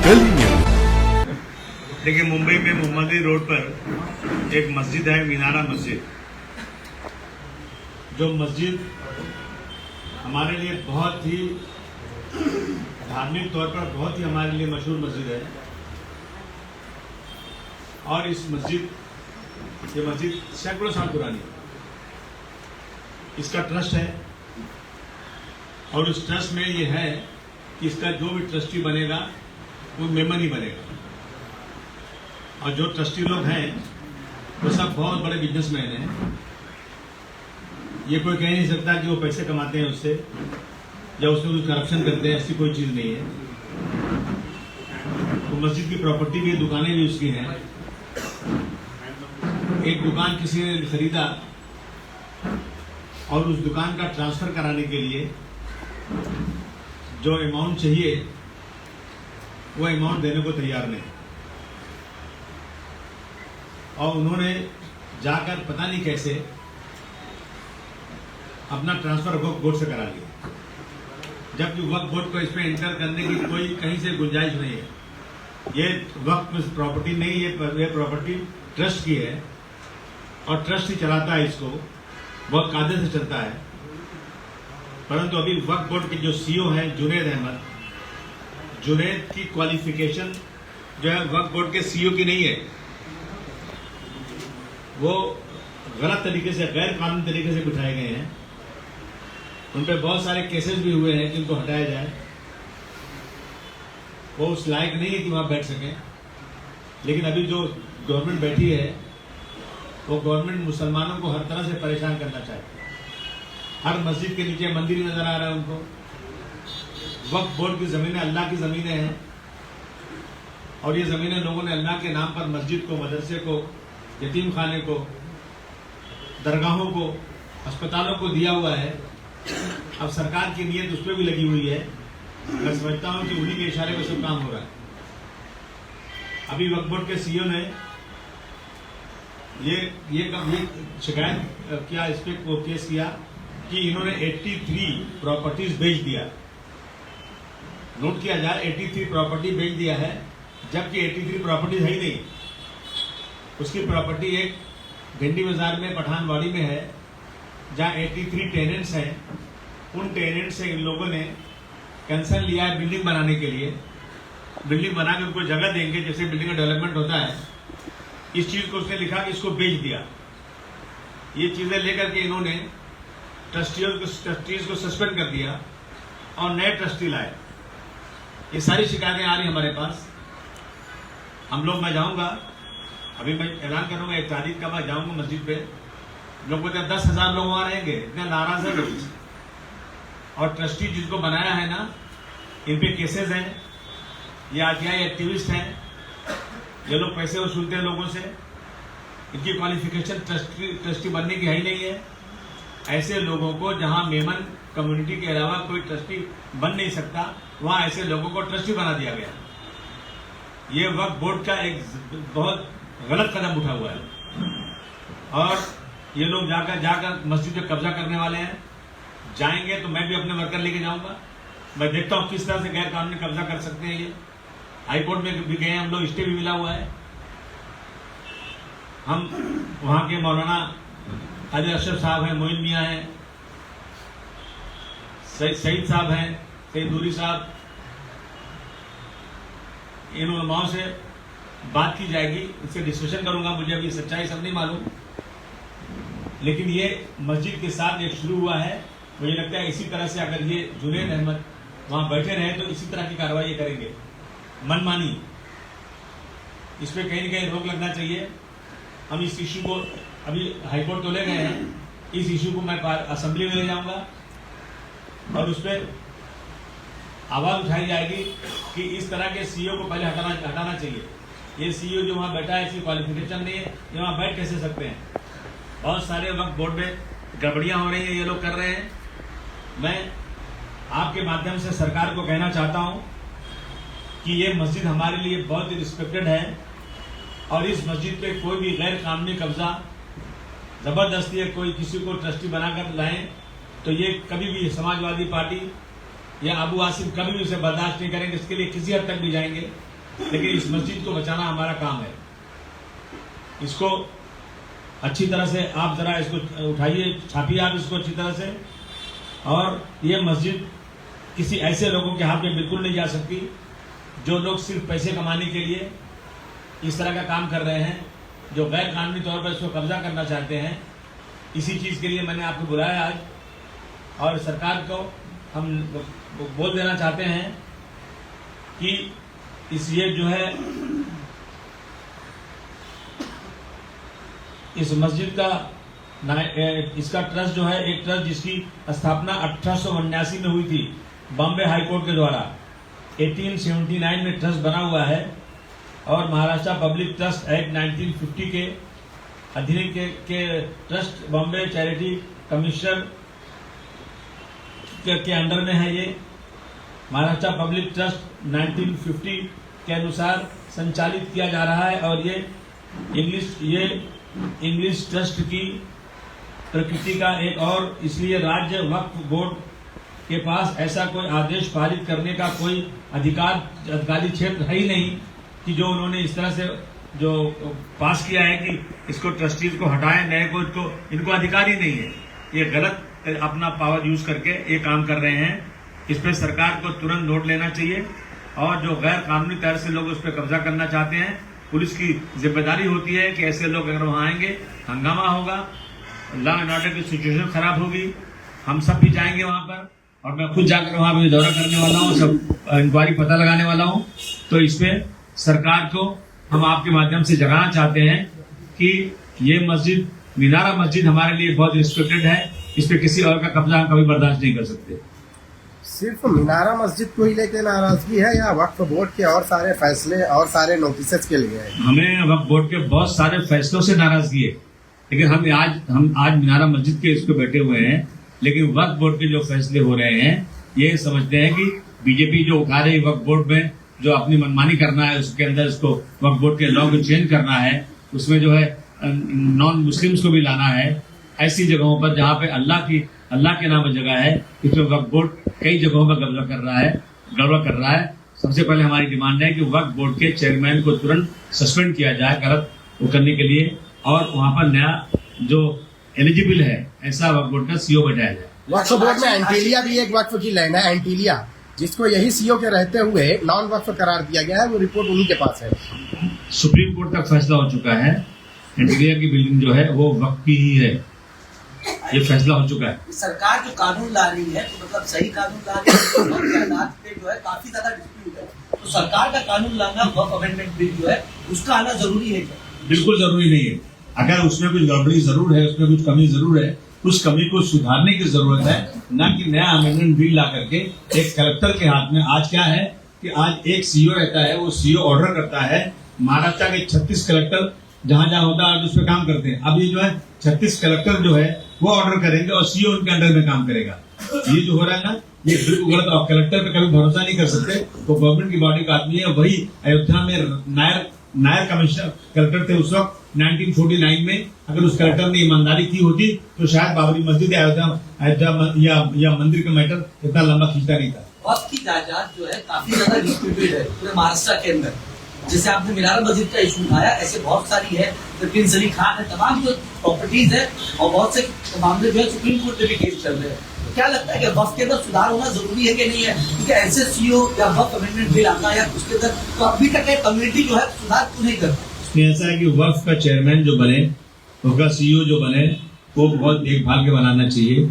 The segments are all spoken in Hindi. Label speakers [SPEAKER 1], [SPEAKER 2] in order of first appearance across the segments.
[SPEAKER 1] दिल्ली न्यूज।
[SPEAKER 2] देखिए, मुंबई में मोहम्मदी रोड पर एक मस्जिद है, मीनारा मस्जिद। जो मस्जिद हमारे लिए बहुत ही धार्मिक तौर पर बहुत ही हमारे लिए मशहूर मस्जिद है। और इस मस्जिद ये मस्जिद सैकड़ों साल पुरानी है। इसका ट्रस्ट है और उस ट्रस्ट में ये है कि इसका जो भी ट्रस्टी बनेगा वो मेंबर ही बनेगा। और जो ट्रस्टी लोग हैं वो सब बहुत बड़े बिजनेसमैन हैं। ये कोई कह नहीं सकता कि वो पैसे कमाते हैं उससे या उसमें कुछ करप्शन करते हैं, ऐसी कोई चीज नहीं है। तो मस्जिद की प्रॉपर्टी भी, दुकानें भी उसकी हैं। एक दुकान किसी ने खरीदा और उस दुकान का ट्रांसफर कराने के लिए जो अमाउंट चाहिए वो अमाउंट देने को तैयार नहीं। और उन्होंने जाकर पता नहीं कैसे अपना ट्रांसफर वक्फ बोर्ड से करा लिया, जबकि वक्फ बोर्ड को इसमें एंटर करने की कोई कहीं से गुंजाइश नहीं है। ये वक्फ प्रॉपर्टी नहीं है, ये प्रॉपर्टी ट्रस्ट की है और ट्रस्ट ही चलाता है इसको, बहुत कायदे से चलता है। परंतु अभी वक्फ बोर्ड के जो सीईओ हैं जुनैद अहमद, जुनैद की क्वालिफिकेशन जो है वक्फ बोर्ड के सीईओ की नहीं है। वो गलत तरीके से, गैर कानूनी तरीके से बिठाए गए हैं। उन पर बहुत सारे केसेस भी हुए हैं कि उनको हटाया जाए। वो उस लायक नहीं है कि वहां बैठ सकें। लेकिन अभी जो गवर्नमेंट बैठी है वो गवर्नमेंट मुसलमानों को हर तरह से परेशान करना चाहती है। हर मस्जिद के नीचे मंदिर नजर आ रहा है उनको। वक्फ बोर्ड की जमीनें अल्लाह की जमीनें हैं और ये जमीनें लोगों ने अल्लाह के नाम पर मस्जिद को, मदरसे को, यतीम खाने को, दरगाहों को, अस्पतालों को दिया हुआ है। अब सरकार की नीयत उस पर भी लगी हुई है। मैं समझता हूं कि उन्हीं के इशारे पर सब काम हो रहा है। अभी वक्फ बोर्ड के सीईओ ने ये शिकायत किया, इस पे केस किया कि इन्होंने 83 प्रॉपर्टीज बेच दिया। नोट किया जाए, 83 प्रॉपर्टी बेच दिया है, जबकि 83 प्रॉपर्टीज है ही नहीं। उसकी प्रॉपर्टी एक भिंडी बाजार में, पठानवाड़ी में है, जहां 83 टेनेंट्स हैं। उन टेनेंट से इन लोगों ने कंसर्न लिया है बिल्डिंग बनाने के लिए। बिल्डिंग बनाकर उनको जगह देंगे, जैसे बिल्डिंग का डेवलपमेंट होता है। इस चीज को उसने लिखा कि इसको बेच दिया। ये चीजें लेकर के इन्होंने ट्रस्टीज को सस्पेंड कर दिया और नए ट्रस्टी लाए। ये सारी शिकायतें आ रही हमारे पास। मैं जाऊंगा, अभी मैं ऐलान करूंगा 1 तारीख का, मैं जाऊंगा मस्जिद पे। लोग बोलते हैं 10,000 लोग वहां रहेंगे, इतने नाराज है लोग। और ट्रस्टी जिसको बनाया है ना, इन पे केसेस हैं, ये आरटीआई एक्टिविस्ट हैं, ये लोग पैसे वसूलते हैं लोगों से। इनकी क्वालिफिकेशन ट्रस्टी बनने की है ही नहीं है। ऐसे लोगों को, जहां मेमन कम्युनिटी के अलावा कोई ट्रस्टी बन नहीं सकता, वहां ऐसे लोगों को ट्रस्टी बना दिया गया। ये वक्फ बोर्ड का एक बहुत गलत कदम उठा हुआ है। और ये लोग जाकर मस्जिद पे कब्जा करने वाले हैं। जाएंगे तो मैं भी अपने वर्कर लेके जाऊंगा। मैं देखता हूं किस तरह से गैर कानूनी कब्जा कर सकते हैं ये। हाईकोर्ट में भी गए हम लोग, स्टे भी मिला हुआ है। हम वहां के मौलाना काजी अशरफ साहब हैं, मोइन मियां हैं, सईद साहब हैं, सईद दूरी साहब, इन उलमाओं से बात की जाएगी, इससे डिस्कशन करूंगा। मुझे अभी सच्चाई सब नहीं मालूम, लेकिन ये मस्जिद के साथ एक शुरू हुआ है। मुझे लगता है इसी तरह से अगर ये जुनैद अहमद वहां बैठे रहे तो इसी तरह की कार्रवाई करेंगे, मनमानी। इस पर कहीं न कहीं रोक लगना चाहिए। हम इस इश्यू को अभी हाईकोर्ट तो ले गए हैं, इस इश्यू को मैं असेंबली में ले जाऊंगा और उस पर आवाज उठाई जाएगी कि इस तरह के सीईओ को पहले हटाना चाहिए। ये सीईओ जो वहां बैठा है, इसकी क्वालिफिकेशन नहीं है, ये वहां बैठ कैसे सकते हैं। बहुत सारे वक्त बोर्ड में गड़बड़ियां हो रही हैं, ये लोग कर रहे हैं। मैं आपके माध्यम से सरकार को कहना चाहता हूं कि ये मस्जिद हमारे लिए बहुत ही रिस्पेक्टेड है और इस मस्जिद पे कोई भी गैर कानूनी कब्जा, जबरदस्ती कोई किसी को ट्रस्टी बनाकर लाएं तो ये कभी भी समाजवादी पार्टी या अबू आसिम कभी भी उसे बर्दाश्त नहीं करेंगे। इसके लिए किसी हद तक भी जाएंगे। लेकिन इस मस्जिद को बचाना हमारा काम है। इसको अच्छी तरह से आप जरा इसको उठाइए, छापिए आप इसको अच्छी तरह से। और ये मस्जिद किसी ऐसे लोगों के हाथ में बिल्कुल नहीं जा सकती जो लोग सिर्फ पैसे कमाने के लिए इस तरह का काम कर रहे हैं, जो गैर कानूनी तौर पर इसको कब्जा करना चाहते हैं। इसी चीज़ के लिए मैंने आपको बुलाया आज, और सरकार को हम बोल देना चाहते हैं कि ये जो है इस मस्जिद का इसका ट्रस्ट जो है, एक ट्रस्ट जिसकी स्थापना 1889 में हुई थी बॉम्बे हाई कोर्ट के द्वारा, 1879 में ट्रस्ट बना हुआ है, और महाराष्ट्र पब्लिक ट्रस्ट एक्ट 1950 के अधीन के ट्रस्ट बॉम्बे चैरिटी कमीशन के अंडर में है। ये महाराष्ट्र पब्लिक ट्रस्ट 1950 के अनुसार संचालित किया जा रहा है, और ये इंग्लिश ट्रस्ट की प्रकृति का एक और, इसलिए राज्य वक्फ बोर्ड के पास ऐसा कोई आदेश पारित करने का कोई अधिकारी क्षेत्र है ही नहीं कि जो उन्होंने इस तरह से जो पास किया है कि इसको ट्रस्टीज को हटाएं, नए को इनको अधिकार ही नहीं है। ये गलत अपना पावर यूज करके ये काम कर रहे हैं। इस पे सरकार को तुरंत नोट लेना चाहिए, और जो गैर कानूनी तरह से लोग उस पर कब्जा करना चाहते हैं, पुलिस की जिम्मेदारी होती है कि ऐसे लोग अगर वहां आएंगे, हंगामा होगा, लॉ एंड ऑर्डर की सिचुएशन खराब होगी। हम सब भी जाएंगे वहां पर, और मैं खुद जाकर वहां पर दौरा करने वाला हूं, सब इंक्वायरी पता लगाने वाला हूं। तो इस पे सरकार को हम आपके माध्यम से जगाना चाहते हैं कि ये मस्जिद, मीनारा मस्जिद हमारे लिए बहुत रिस्पेक्टेड है, इस पे किसी और का कब्जा हम कभी बर्दाश्त नहीं कर सकते।
[SPEAKER 1] सिर्फ मीनारा मस्जिद को ही लेकर नाराजगी है या वक्फ बोर्ड के और सारे फैसले और सारे नोटिस के लिए है?
[SPEAKER 2] हमें वक्फ बोर्ड के बहुत सारे फैसलों से नाराजगी है, लेकिन हम आज मीनारा मस्जिद के इस पे बैठे हुए हैं, लेकिन वक्फ बोर्ड के जो फैसले हो रहे हैं, ये समझते हैं कि बीजेपी जो उठा रही वक्फ बोर्ड में जो अपनी मनमानी करना है, उसके अंदर इसको वक्फ बोर्ड के लॉ को चेंज करना है, उसमें जो है नॉन मुस्लिम्स को भी लाना है, ऐसी जगहों पर जहाँ पे अल्लाह के नाम पर जगह है, इसमें वक्फ बोर्ड कई जगहों पर गड़बड़ कर रहा है। सबसे पहले हमारी डिमांड है कि वक्फ बोर्ड के चेयरमैन को तुरंत सस्पेंड किया जाए गलत वो करने के लिए, और वहाँ पर नया जो एलिजिबल है ऐसा वक्फ बोर्ड का सीओ बैठाया जाए।
[SPEAKER 1] वक्फ बोर्ड में एंटीलिया भी एक वक्फ की लैंड है, एंटीलिया, जिसको यही सीओ के रहते हुए नॉन वक्फ करार दिया गया है, वो रिपोर्ट उन्हीं के पास है।
[SPEAKER 2] सुप्रीम कोर्ट तक फैसला हो चुका है, एंटीलिया की बिल्डिंग जो है वो वक्फ की ही है, ये फैसला हो चुका है।
[SPEAKER 3] सरकार जो कानून ला रही है, तो मतलब सही कानून ला रही है, पे जो है काफी ज्यादा डिस्प्यूट है, तो सरकार का कानून लाना, वक्फ अमेंडमेंट बिल जो है उसका आना जरूरी है क्या?
[SPEAKER 2] बिल्कुल जरूरी नहीं है। अगर उसमें कुछ गड़बड़ी जरूर है, उसमें कुछ कमी जरूर है, उस कमी को सुधारने की जरूरत है, न कि नया अमेंडमेंट बिल ला करके एक कलेक्टर के हाथ में। आज क्या है कि आज एक सीओ रहता है, वो सीओ ऑर्डर करता है, महाराष्ट्र के 36 कलेक्टर जहां जहां होता है उस पर काम करते हैं। अब ये जो है 36 कलेक्टर जो है वो ऑर्डर करेंगे और सीओ उनके अंडर में काम करेगा। ये जो हो रहा है ना, ये बिल्कुल गलत। और कलेक्टर पे कभी भरोसा नहीं कर सकते, वो गवर्नमेंट की बॉडी का आदमी है। वही अयोध्या में नायर कमिश्नर कलेक्टर थे उस वक्त 1949 में। अगर उस कलेक्टर ने ईमानदारी की होती तो शायद बाबरी मस्जिद अयोध्या या मंदिर का मैटर इतना लंबा खींचता नहीं था।
[SPEAKER 3] वक्फ की जायदाद जो है काफी ज्यादा डिस्प्यूटेड है पूरे महाराष्ट्र के अंदर। जैसे आपने मीनारा मस्जिद का इशू उठाया, ऐसे बहुत सारी है, प्रिंस अली खान है, तमाम जो प्रॉपर्टीज है, और बहुत से मामले जो है सुप्रीम कोर्ट में भी केस चल रहे हैं। तो क्या लगता है कि वक्फ के अंदर सुधार होना जरूरी है कि नहीं है? क्योंकि ऐसे सीओ या वक्फ अमेंडमेंट बिल आता है उसके अंदर, तो अभी तक कम्युनिटी जो है सुधार क्यों नहीं करता?
[SPEAKER 2] ऐसा है कि वक्फ का चेयरमैन जो बने, उसका सीईओ जो बने, वो बहुत देखभाल के बनाना चाहिए,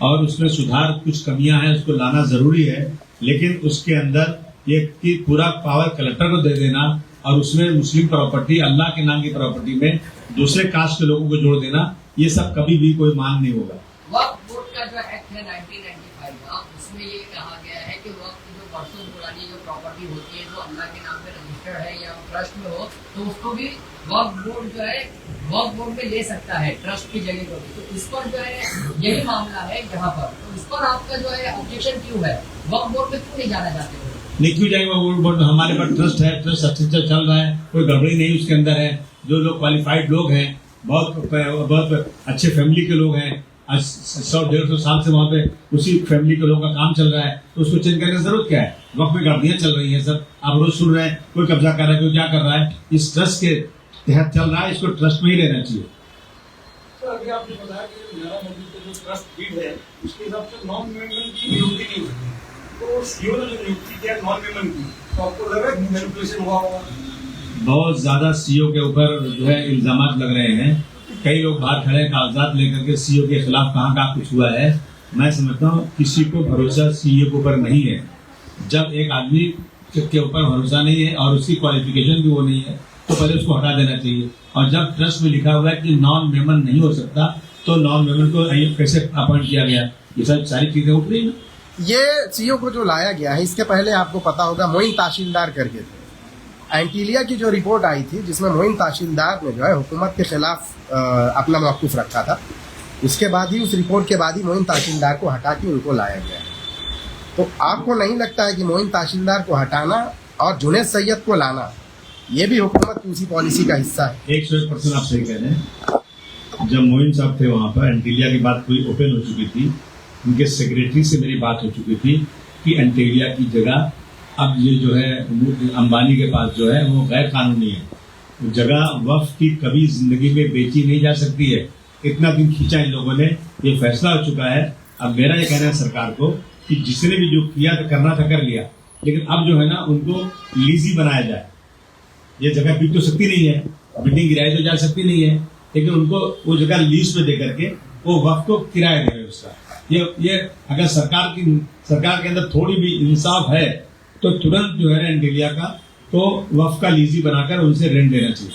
[SPEAKER 2] और उसमें सुधार कुछ कमियां हैं उसको लाना जरूरी है, लेकिन उसके अंदर ये कि पूरा पावर कलेक्टर को दे देना और उसमें मुस्लिम प्रॉपर्टी, अल्लाह के नाम की प्रॉपर्टी में दूसरे कास्ट के लोगों को जोड़ देना, ये सब कभी भी कोई मान नहीं होगा।
[SPEAKER 4] वक्फ बोर्ड का जो एक्ट है 1995 का, उसमें ये कहा गया है कि वक्फ की जो बरसों पुरानी जो प्रॉपर्टी होती है जो अल्लाह के नाम पे रजिस्टर्ड है या ट्रस्ट में हो, तो उसको भी वक्फ बोर्ड जो है वक्फ बोर्ड में ले सकता है ट्रस्ट की जगह को। तो इस पर जो है यही मामला है यहाँ पर, तो इस पर आपका जो है ऑब्जेक्शन क्यों है? वक्फ बोर्ड में क्यों नहीं जाना चाहते हो?
[SPEAKER 2] नहीं क्यों जाएंगे वक्फ बोर्ड? हमारे पास ट्रस्ट है, ट्रस्ट अच्छे से चल रहा है, कोई गड़बड़ी नहीं उसके अंदर है। जो लोग क्वालिफाइड लोग हैं, बहुत अच्छे फैमिली के लोग हैं, आज 100-150 साल से वहां पे उसी फैमिली के लोगों का काम चल रहा है, तो उसको चेंज करने की जरूरत क्या है? वक्त में गाड़ियां चल रही हैं सर, आप रोज सुन रहे हैं कोई कब्जा कर रहा है, कोई क्या कर रहा है। इस ट्रस्ट के तहत चल रहा है, इसको ट्रस्ट में ही रहना चाहिए।
[SPEAKER 5] सर अभी आपने बताया कि मीरा मस्जिद का जो ट्रस्ट डीड है उसके हिसाब से नॉन मेंबर की नियुक्ति नहीं होती, तो सीओ ने जो नियुक्ति किया नॉन मेंबर की, तो आपको लग रहा है मैनिपुलेशन हुआ होगा?
[SPEAKER 2] बहुत ज्यादा सीईओ के ऊपर जो है इल्जामात लग रहे हैं। कई लोग बाहर खड़े हैं कागजात लेकर के सीईओ के खिलाफ, कहाँ कहाँ कुछ हुआ है। मैं समझता हूँ किसी को भरोसा सीईओ के ऊपर नहीं है। जब एक आदमी के ऊपर भरोसा नहीं है और उसकी क्वालिफिकेशन भी वो नहीं है, तो पहले उसको हटा देना चाहिए। और जब ट्रस्ट में लिखा हुआ है कि नॉन मेंबर नहीं हो सकता, तो नॉन मेंबर को कैसे अपॉइंट किया गया, ये सब सारी चीजें उठ रही है।
[SPEAKER 1] ये सीईओ को जो लाया गया है, इसके पहले आपको पता होगा मोइन तहसीलदार करके थे। एंटीलिया की जो रिपोर्ट आई थी जिसमें मोइन तहसीलदार ने जो है हुकूमत के खिलाफ अपना मौक़िफ़ रखा था, उसके बाद ही, उस रिपोर्ट के बाद ही मोइन तहसीलदार को हटा के उनको लाया गया है। तो आपको नहीं लगता है कि मोइन तहसीलदार को हटाना और जुनैद सैयद को लाना, ये भी हुकूमत की उसी पॉलिसी का हिस्सा है?
[SPEAKER 2] 100% आप सही कह रहे हैं। जब मोइन साहब थे वहाँ पर, एंटीलिया की बात पूरी ओपन हो चुकी थी, उनके सेक्रेटरी से मेरी बात हो चुकी थी कि एंटीलिया की जगह अब ये जो है अंबानी के पास जो है वो गैर कानूनी है। जगह वक्फ की कभी जिंदगी में बेची नहीं जा सकती है। इतना दिन खींचा इन लोगों ने, ये फैसला हो चुका है। अब मेरा ये कहना है सरकार को कि जिसने भी जो किया तो करना था कर लिया, लेकिन अब जो है ना उनको लीजी बनाया जाए। ये जगह बिक तो सकती नहीं है, बिल्डिंग गिराई तो जा सकती नहीं है, लेकिन उनको वो जगह लीज पे दे करके वो वक्फ को किराया देंगे उसका। ये अगर सरकार के अंदर थोड़ी भी इंसाफ है तो तुरंत जो है एंटीलिया का तो वक्फ का लीजी बनाकर उनसे रेंट लेना चाहिए।